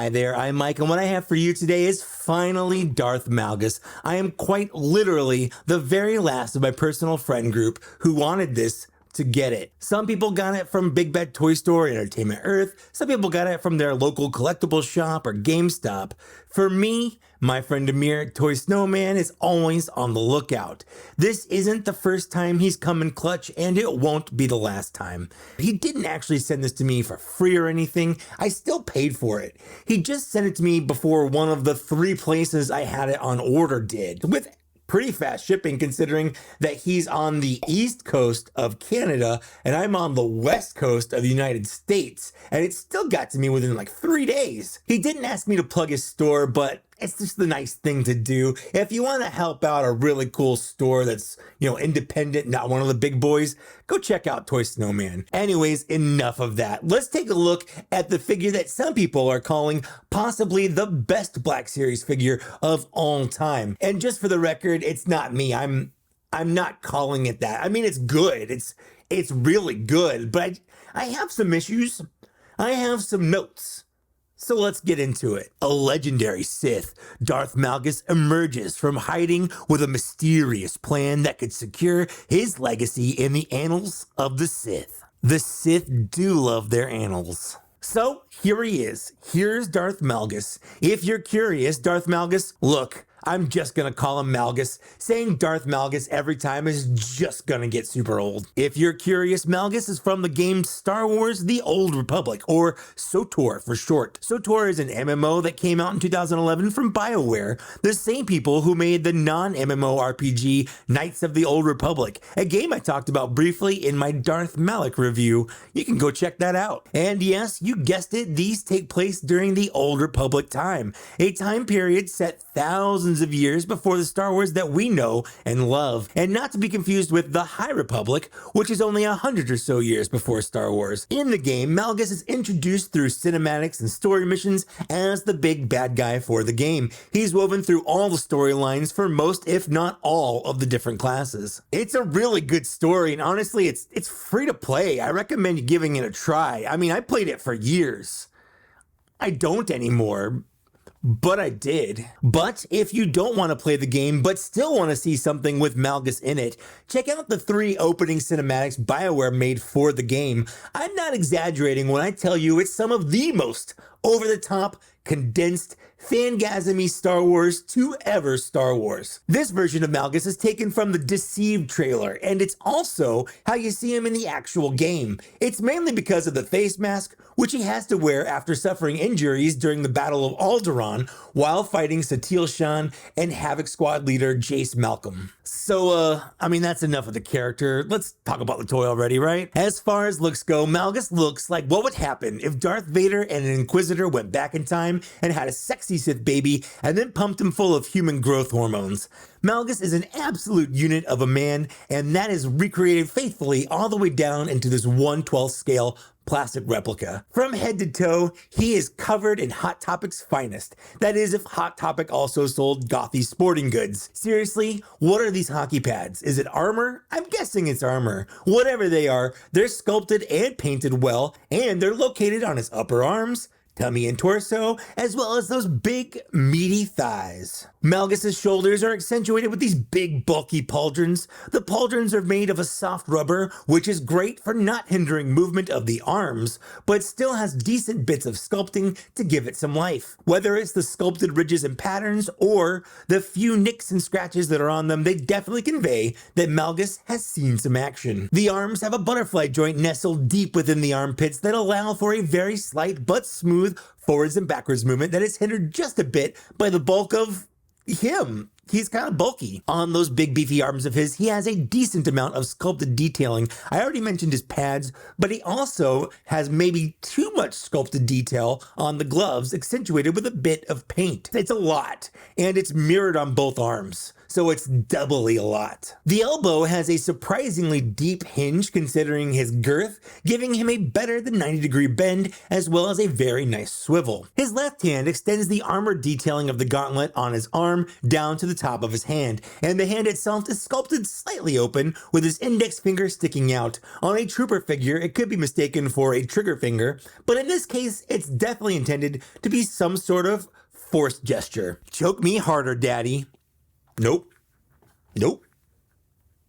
Hi there, I'm Mike, and what I have for you today is finally Darth Malgus. I am quite literally the very last of my personal friend group who wanted this to get it. Some people got it from Big Bad Toy Store, Entertainment Earth. Some people got it from their local collectible shop or GameStop. For me, my friend Amir at Toy Snowman is always on the lookout. This isn't the first time he's come in clutch, and it won't be the last time. He didn't actually send this to me for free or anything. I still paid for it. He just sent it to me before one of the 3 places I had it on order did, with pretty fast shipping considering that he's on the east coast of Canada and I'm on the west coast of the United States, and it still got to me within like 3 days. He didn't ask me to plug his store, but it's just the nice thing to do. If you want to help out a really cool store that's, independent, not one of the big boys, go check out Toy Snowman. Anyways, enough of that. Let's take a look at the figure that some people are calling possibly the best Black Series figure of all time. And just for the record, it's not me. I'm not calling it that. I mean, it's good. It's really good, but I have some issues. I have some notes. So let's get into it. A legendary Sith, Darth Malgus emerges from hiding with a mysterious plan that could secure his legacy in the annals of the Sith. The Sith do love their annals. So here he is. Here's Darth Malgus. If you're curious, Darth Malgus, look, I'm just gonna call him Malgus. Saying Darth Malgus every time is just gonna get super old. If you're curious, Malgus is from the game Star Wars: The Old Republic, or SOTOR for short. SOTOR is an MMO that came out in 2011 from BioWare, the same people who made the non-MMO RPG Knights of the Old Republic, a game I talked about briefly in my Darth Malak review. You can go check that out. And yes, you guessed it, these take place during the Old Republic time, a time period set thousands of years before the Star Wars that we know and love, and not to be confused with the High Republic, which is only 100 or so years before Star Wars. In the game, Malgus is introduced through cinematics and story missions as the big bad guy for the game. He's woven through all the storylines for most, if not all, of the different classes. It's a really good story, and honestly, it's free to play. I recommend giving it a try. I mean, I played it for years. I don't anymore, but I did. But if you don't want to play the game but still want to see something with Malgus in it, check out the 3 opening cinematics BioWare made for the game. I'm not exaggerating when I tell you it's some of the most over-the-top, condensed, fangasmy Star Wars to ever Star Wars. This version of Malgus is taken from the Deceived trailer, and it's also how you see him in the actual game. It's mainly because of the face mask, which he has to wear after suffering injuries during the Battle of Alderaan while fighting Satele Shan and Havoc Squad leader Jace Malcolm. So, that's enough of the character. Let's talk about the toy already, right? As far as looks go, Malgus looks like what would happen if Darth Vader and an Inquisitor went back in time and had a sexy Sith baby and then pumped him full of human growth hormones. Malgus is an absolute unit of a man, and that is recreated faithfully all the way down into this 1/12 scale plastic replica. From head to toe, he is covered in Hot Topic's finest. That is, if Hot Topic also sold gothy sporting goods. Seriously, what are these hockey pads? Is it armor? I'm guessing it's armor. Whatever they are, they're sculpted and painted well, and they're located on his upper arms, tummy and torso, as well as those big, meaty thighs. Malgus's shoulders are accentuated with these big, bulky pauldrons. The pauldrons are made of a soft rubber, which is great for not hindering movement of the arms, but still has decent bits of sculpting to give it some life. Whether it's the sculpted ridges and patterns, or the few nicks and scratches that are on them, they definitely convey that Malgus has seen some action. The arms have a butterfly joint nestled deep within the armpits that allow for a very slight but smooth forwards and backwards movement that is hindered just a bit by the bulk of him. He's kind of bulky. On those big beefy arms of his, he has a decent amount of sculpted detailing. I already mentioned his pads, but he also has maybe too much sculpted detail on the gloves, accentuated with a bit of paint. It's a lot, and it's mirrored on both arms, so it's doubly a lot. The elbow has a surprisingly deep hinge considering his girth, giving him a better than 90-degree bend, as well as a very nice swivel. His left hand extends the armored detailing of the gauntlet on his arm down to the top of his hand, and the hand itself is sculpted slightly open with his index finger sticking out. On a trooper figure, it could be mistaken for a trigger finger, but in this case, it's definitely intended to be some sort of forced gesture. Choke me harder, daddy. Nope. Nope.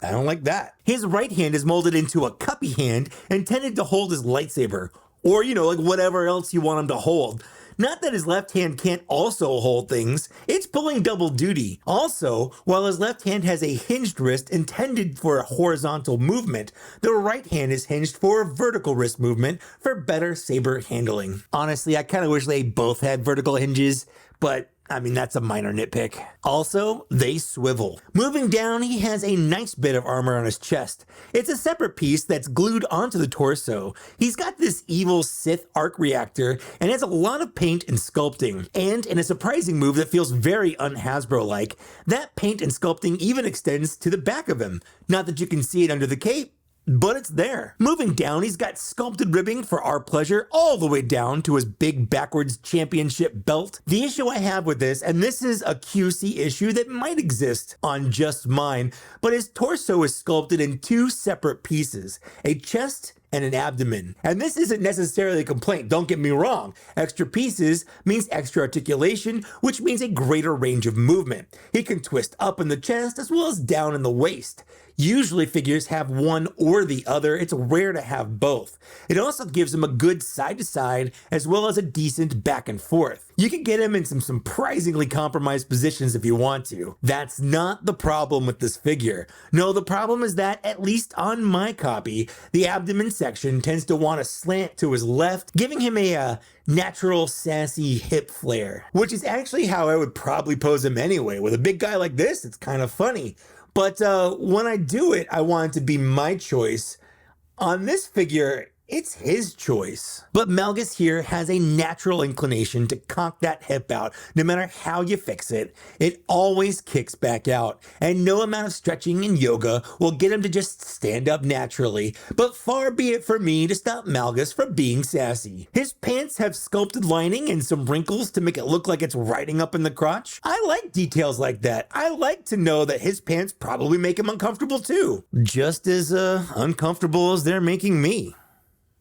I don't like that. His right hand is molded into a cuppy hand intended to hold his lightsaber, or, like whatever else you want him to hold. Not that his left hand can't also hold things, it's pulling double duty. Also, while his left hand has a hinged wrist intended for a horizontal movement, the right hand is hinged for a vertical wrist movement for better saber handling. Honestly, I kind of wish they both had vertical hinges, but that's a minor nitpick. Also, they swivel. Moving down, he has a nice bit of armor on his chest. It's a separate piece that's glued onto the torso. He's got this evil Sith arc reactor and has a lot of paint and sculpting. And in a surprising move that feels very un-Hasbro-like, that paint and sculpting even extends to the back of him. Not that you can see it under the cape, but it's there. Moving down, he's got sculpted ribbing for our pleasure all the way down to his big backwards championship belt. The issue I have with this, and this is a QC issue that might exist on just mine, but his torso is sculpted in two separate pieces, a chest and an abdomen. And this isn't necessarily a complaint, don't get me wrong. Extra pieces means extra articulation, which means a greater range of movement. He can twist up in the chest as well as down in the waist. Usually figures have one or the other, it's rare to have both. It also gives him a good side to side as well as a decent back and forth. You can get him in some surprisingly compromised positions if you want to. That's not the problem with this figure. No, the problem is that, at least on my copy, the abdomen section tends to want to slant to his left, giving him a natural sassy hip flare, which is actually how I would probably pose him anyway. With a big guy like this, it's kind of funny. But when I do it, I want it to be my choice. On this figure, it's his choice. But Malgus here has a natural inclination to cock that hip out. No matter how you fix it, it always kicks back out. And no amount of stretching and yoga will get him to just stand up naturally. But far be it for me to stop Malgus from being sassy. His pants have sculpted lining and some wrinkles to make it look like it's riding up in the crotch. I like details like that. I like to know that his pants probably make him uncomfortable too. Just as uncomfortable as they're making me.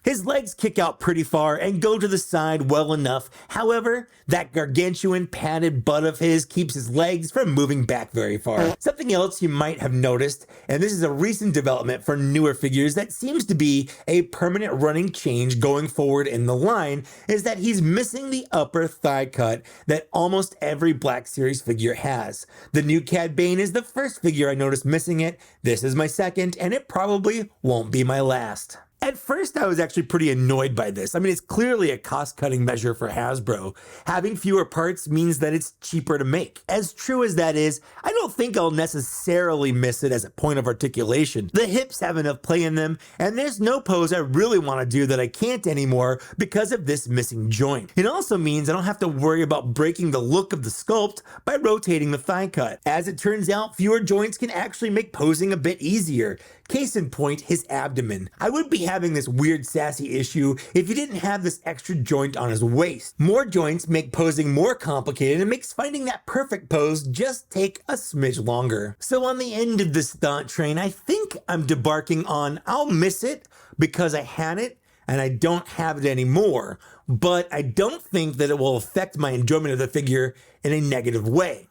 His legs kick out pretty far and go to the side well enough. However, that gargantuan padded butt of his keeps his legs from moving back very far. Something else you might have noticed, and this is a recent development for newer figures that seems to be a permanent running change going forward in the line, is that he's missing the upper thigh cut that almost every Black Series figure has. The new Cad Bane is the first figure I noticed missing it. This is my second, and it probably won't be my last. At first, I was actually pretty annoyed by this. It's clearly a cost-cutting measure for Hasbro. Having fewer parts means that it's cheaper to make. As true as that is, I don't think I'll necessarily miss it as a point of articulation. The hips have enough play in them, and there's no pose I really want to do that I can't anymore because of this missing joint. It also means I don't have to worry about breaking the look of the sculpt by rotating the thigh cut. As it turns out, fewer joints can actually make posing a bit easier. Case in point, his abdomen. I would be having this weird sassy issue if he didn't have this extra joint on his waist. More joints make posing more complicated and makes finding that perfect pose just take a smidge longer. So on the end of this thought train, I think I'm debarking on I'll miss it because I had it and I don't have it anymore, but I don't think that it will affect my enjoyment of the figure in a negative way,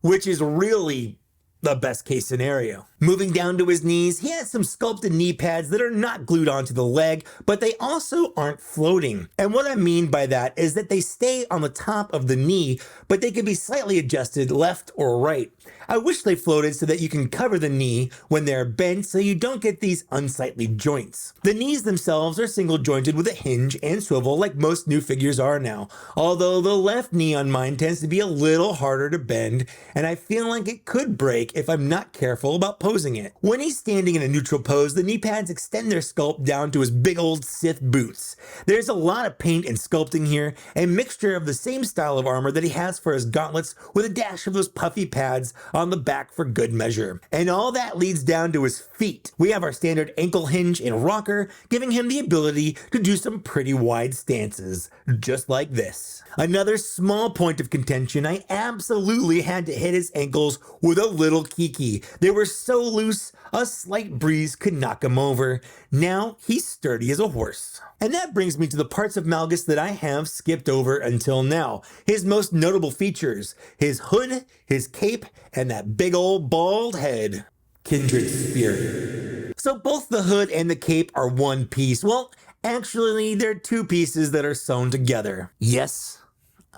which is really the best case scenario. Moving down to his knees, he has some sculpted knee pads that are not glued onto the leg, but they also aren't floating. And what I mean by that is that they stay on the top of the knee, but they can be slightly adjusted left or right. I wish they floated so that you can cover the knee when they're bent so you don't get these unsightly joints. The knees themselves are single jointed with a hinge and swivel like most new figures are now, although the left knee on mine tends to be a little harder to bend, and I feel like it could break if I'm not careful about posing it. When he's standing in a neutral pose, the knee pads extend their sculpt down to his big old Sith boots. There's a lot of paint and sculpting here, a mixture of the same style of armor that he has for his gauntlets with a dash of those puffy pads on the back for good measure. And all that leads down to his feet. We have our standard ankle hinge and rocker, giving him the ability to do some pretty wide stances, just like this. Another small point of contention, I absolutely had to hit his ankles with a little kiki. They were so loose, a slight breeze could knock him over. Now he's sturdy as a horse. And that brings me to the parts of Malgus that I have skipped over until now. His most notable features: his hood, his cape, and that big old bald head. Kindred spirit. So both the hood and the cape are one piece. Well, actually, they're two pieces that are sewn together. Yes,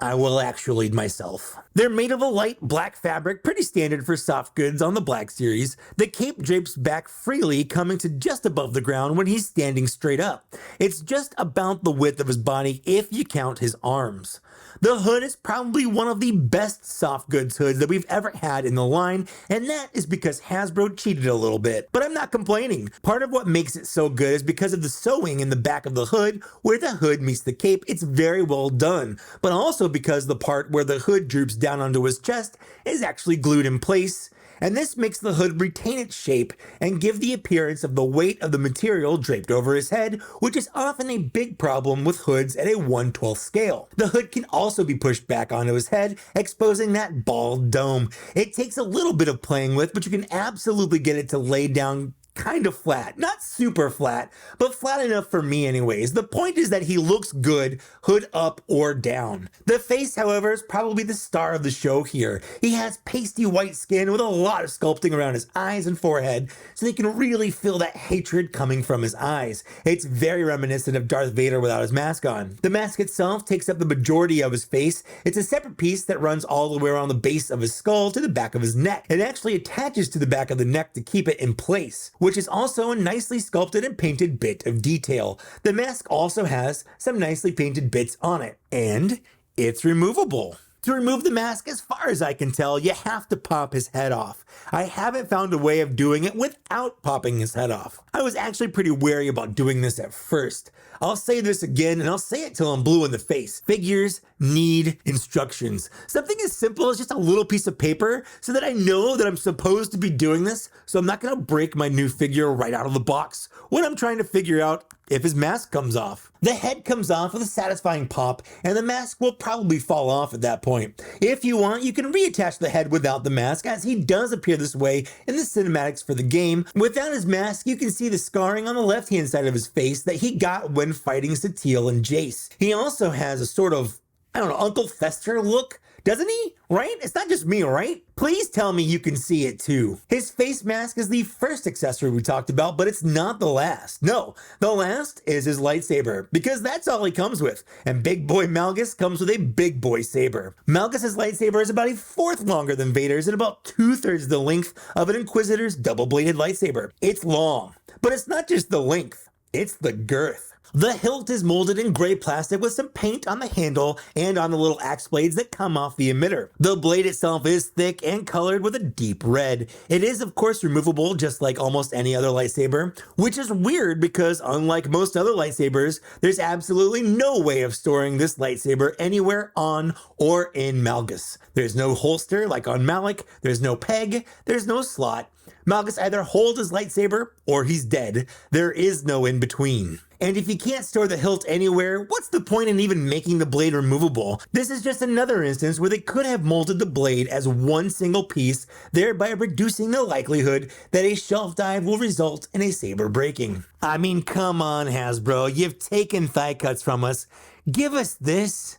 I will actually myself. They're made of a light black fabric, pretty standard for soft goods on the Black Series. The cape drapes back freely, coming to just above the ground when he's standing straight up. It's just about the width of his body if you count his arms. The hood is probably one of the best soft goods hoods that we've ever had in the line, and that is because Hasbro cheated a little bit. But I'm not complaining. Part of what makes it so good is because of the sewing in the back of the hood, where the hood meets the cape. It's very well done, but also because the part where the hood droops down onto his chest is actually glued in place. And this makes the hood retain its shape and give the appearance of the weight of the material draped over his head, which is often a big problem with hoods at a 1/12 scale. The hood can also be pushed back onto his head, exposing that bald dome. It takes a little bit of playing with, but you can absolutely get it to lay down kind of flat. Not super flat, but flat enough for me anyways. The point is that he looks good, hood up or down. The face, however, is probably the star of the show here. He has pasty white skin with a lot of sculpting around his eyes and forehead, so you can really feel that hatred coming from his eyes. It's very reminiscent of Darth Vader without his mask on. The mask itself takes up the majority of his face. It's a separate piece that runs all the way around the base of his skull to the back of his neck. It actually attaches to the back of the neck to keep it in place, which is also a nicely sculpted and painted bit of detail. The mask also has some nicely painted bits on it, and it's removable. To remove the mask, as far as I can tell, you have to pop his head off. I haven't found a way of doing it without popping his head off. I was actually pretty wary about doing this at first. I'll say this again, and I'll say it till I'm blue in the face. Figures need instructions. Something as simple as just a little piece of paper so that I know that I'm supposed to be doing this, so I'm not gonna break my new figure right out of the box when I'm trying to figure out if his mask comes off. The head comes off with a satisfying pop, and the mask will probably fall off at that point. If you want, you can reattach the head without the mask, as he does appear this way in the cinematics for the game. Without his mask, you can see the scarring on the left-hand side of his face that he got when fighting Satele and Jace. He also has a sort of, I don't know, Uncle Fester look, doesn't he? Right? It's not just me, right? Please tell me you can see it too. His face mask is the first accessory we talked about, but it's not the last. No, the last is his lightsaber, because that's all he comes with. And Big Boy Malgus comes with a big boy saber. Malgus's lightsaber is about a fourth longer than Vader's and about 2/3 the length of an Inquisitor's double-bladed lightsaber. It's long, but it's not just the length, it's the girth. The hilt is molded in gray plastic with some paint on the handle and on the little axe blades that come off the emitter. The blade itself is thick and colored with a deep red. It is, of course, removable just like almost any other lightsaber, which is weird because unlike most other lightsabers, there's absolutely no way of storing this lightsaber anywhere on or in Malgus. There's no holster like on Malak, there's no peg, there's no slot. Malgus either holds his lightsaber or he's dead. There is no in between. And if you can't store the hilt anywhere, what's the point in even making the blade removable? This is just another instance where they could have molded the blade as one single piece, thereby reducing the likelihood that a shelf dive will result in a saber breaking. I mean, come on, Hasbro, you've taken thigh cuts from us. Give us this,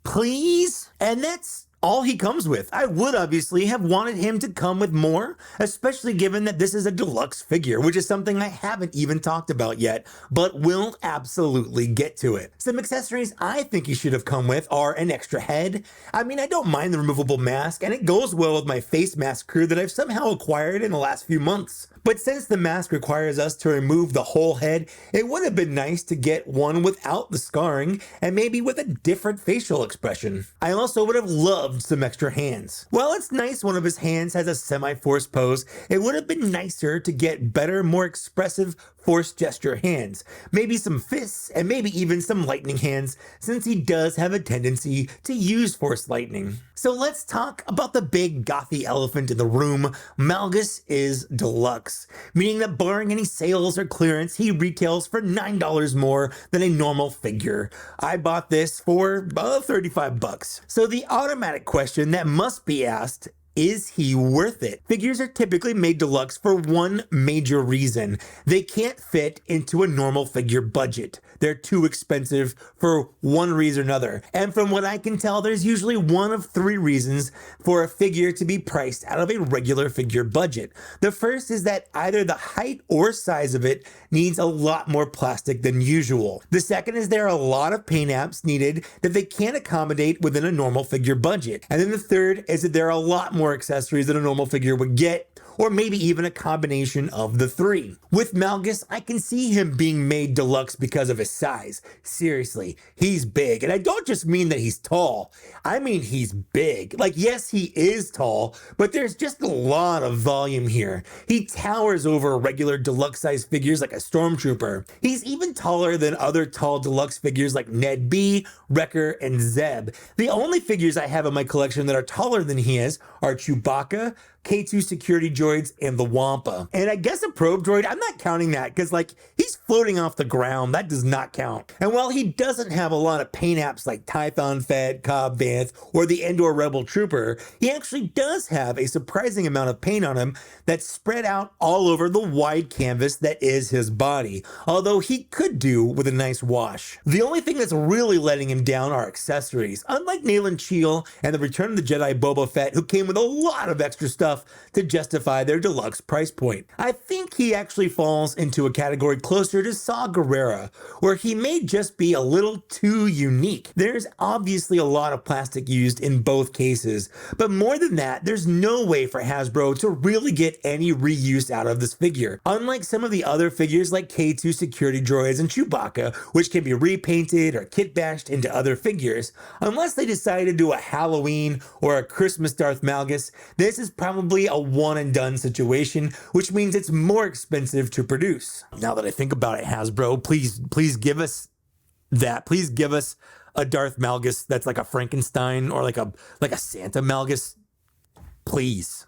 please? And that's all he comes with. I would obviously have wanted him to come with more, especially given that this is a deluxe figure, which is something I haven't even talked about yet, but will absolutely get to it. Some accessories I think he should have come with are an extra head. I mean, I don't mind the removable mask, and it goes well with my face mask crew that I've somehow acquired in the last few months. But since the mask requires us to remove the whole head, it would have been nice to get one without the scarring and maybe with a different facial expression. I also would have loved some extra hands. While it's nice one of his hands has a semi-forced pose, it would have been nicer to get better, more expressive force gesture hands, maybe some fists, and maybe even some lightning hands, since he does have a tendency to use force lightning. So let's talk about the big gothy elephant in the room. Malgus is deluxe, meaning that barring any sales or clearance, he retails for $9 more than a normal figure. I bought this for about 35 bucks. So the automatic question that must be asked, is he worth it? Figures are typically made deluxe for one major reason. They can't fit into a normal figure budget. They're too expensive for one reason or another. And from what I can tell, there's usually one of three reasons for a figure to be priced out of a regular figure budget. The first is that either the height or size of it needs a lot more plastic than usual. The second is there are a lot of paint apps needed that they can't accommodate within a normal figure budget. And then the third is that there are a lot more accessories than a normal figure would get, or maybe even a combination of the three. With Malgus, I can see him being made deluxe because of his size. Seriously, he's big. And I don't just mean that he's tall. I mean he's big. Like, yes, he is tall, but there's just a lot of volume here. He towers over regular deluxe size figures like a Stormtrooper. He's even taller than other tall deluxe figures like Ned B, Wrecker, and Zeb. The only figures I have in my collection that are taller than he is are Chewbacca, K2 security droids, and the Wampa. And I guess a probe droid, I'm not counting that because like he's floating off the ground. That does not count. And while he doesn't have a lot of paint apps like Tython Fed, Cobb Vanth, or the Endor Rebel Trooper, he actually does have a surprising amount of paint on him that's spread out all over the wide canvas that is his body, although he could do with a nice wash. The only thing that's really letting him down are accessories. Unlike Nayland Cheel and the Return of the Jedi Boba Fett, who came with a lot of extra stuff to justify their deluxe price point. I think he actually falls into a category closer to Saw Gerrera, where he may just be a little too unique. There's obviously a lot of plastic used in both cases, but more than that, there's no way for Hasbro to really get any reuse out of this figure. Unlike some of the other figures like K2 security droids and Chewbacca, which can be repainted or kit bashed into other figures, unless they decide to do a Halloween or a Christmas Darth Malgus, this is probably a one and done situation, which means it's more expensive to produce. Now that I think about it, Hasbro, please give us that. Please give us a Darth Malgus that's like a Frankenstein or like a Santa Malgus. Please.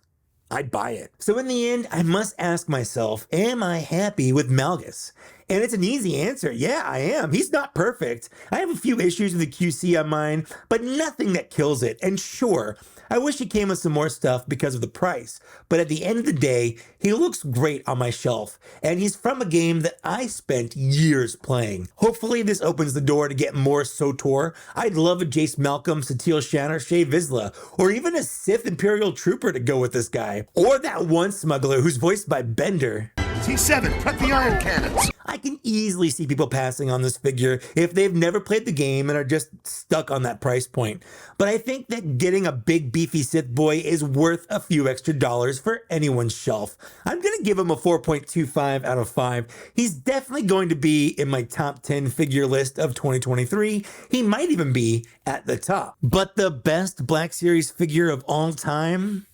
I'd buy it. So in the end, I must ask myself, am I happy with Malgus? And it's an easy answer. Yeah, I am. He's not perfect. I have a few issues with the QC on mine, but nothing that kills it. And sure, I wish he came with some more stuff because of the price. But at the end of the day, he looks great on my shelf. And he's from a game that I spent years playing. Hopefully this opens the door to get more SOTOR. I'd love a Jace Malcolm, Satil Shan, or Shay Vizsla, or even a Sith Imperial Trooper to go with this guy. Or that one smuggler who's voiced by Bender. T7, prep the iron cannons. I can easily see people passing on this figure if they've never played the game and are just stuck on that price point. But I think that getting a big beefy Sith boy is worth a few extra dollars for anyone's shelf. I'm going to give him a 4.25 out of 5. He's definitely going to be in my top 10 figure list of 2023. He might even be at the top. But the best Black Series figure of all time?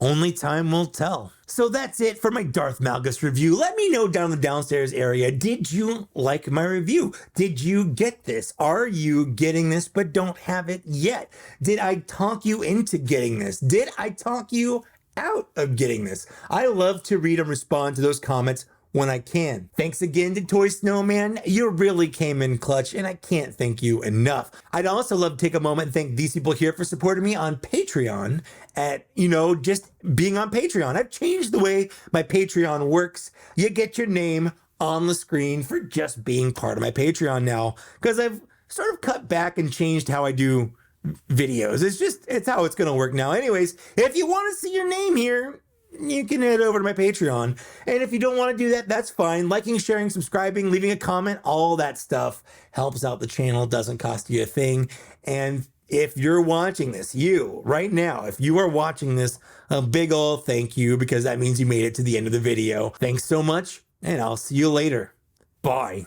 Only time will tell. So that's it for my Darth Malgus review. Let me know down in the downstairs area, did you like my review? Did you get this? Are you getting this but don't have it yet? Did I talk you into getting this? Did I talk you out of getting this? I love to read and respond to those comments when I can. Thanks again to Toy Snowman. You really came in clutch and I can't thank you enough. I'd also love to take a moment and thank these people here for supporting me on Patreon at, just being on Patreon. I've changed the way my Patreon works. You get your name on the screen for just being part of my Patreon now, because I've sort of cut back and changed how I do videos. It's how it's going to work now. Anyways, if you want to see your name here, you can head over to my Patreon. And if you don't want to do that, that's fine. Liking, sharing, subscribing, leaving a comment, all that stuff helps out the channel, doesn't cost you a thing. And if you're watching this, right now, if you are watching this, a big ol' thank you, because that means you made it to the end of the video. Thanks so much, and I'll see you later. Bye.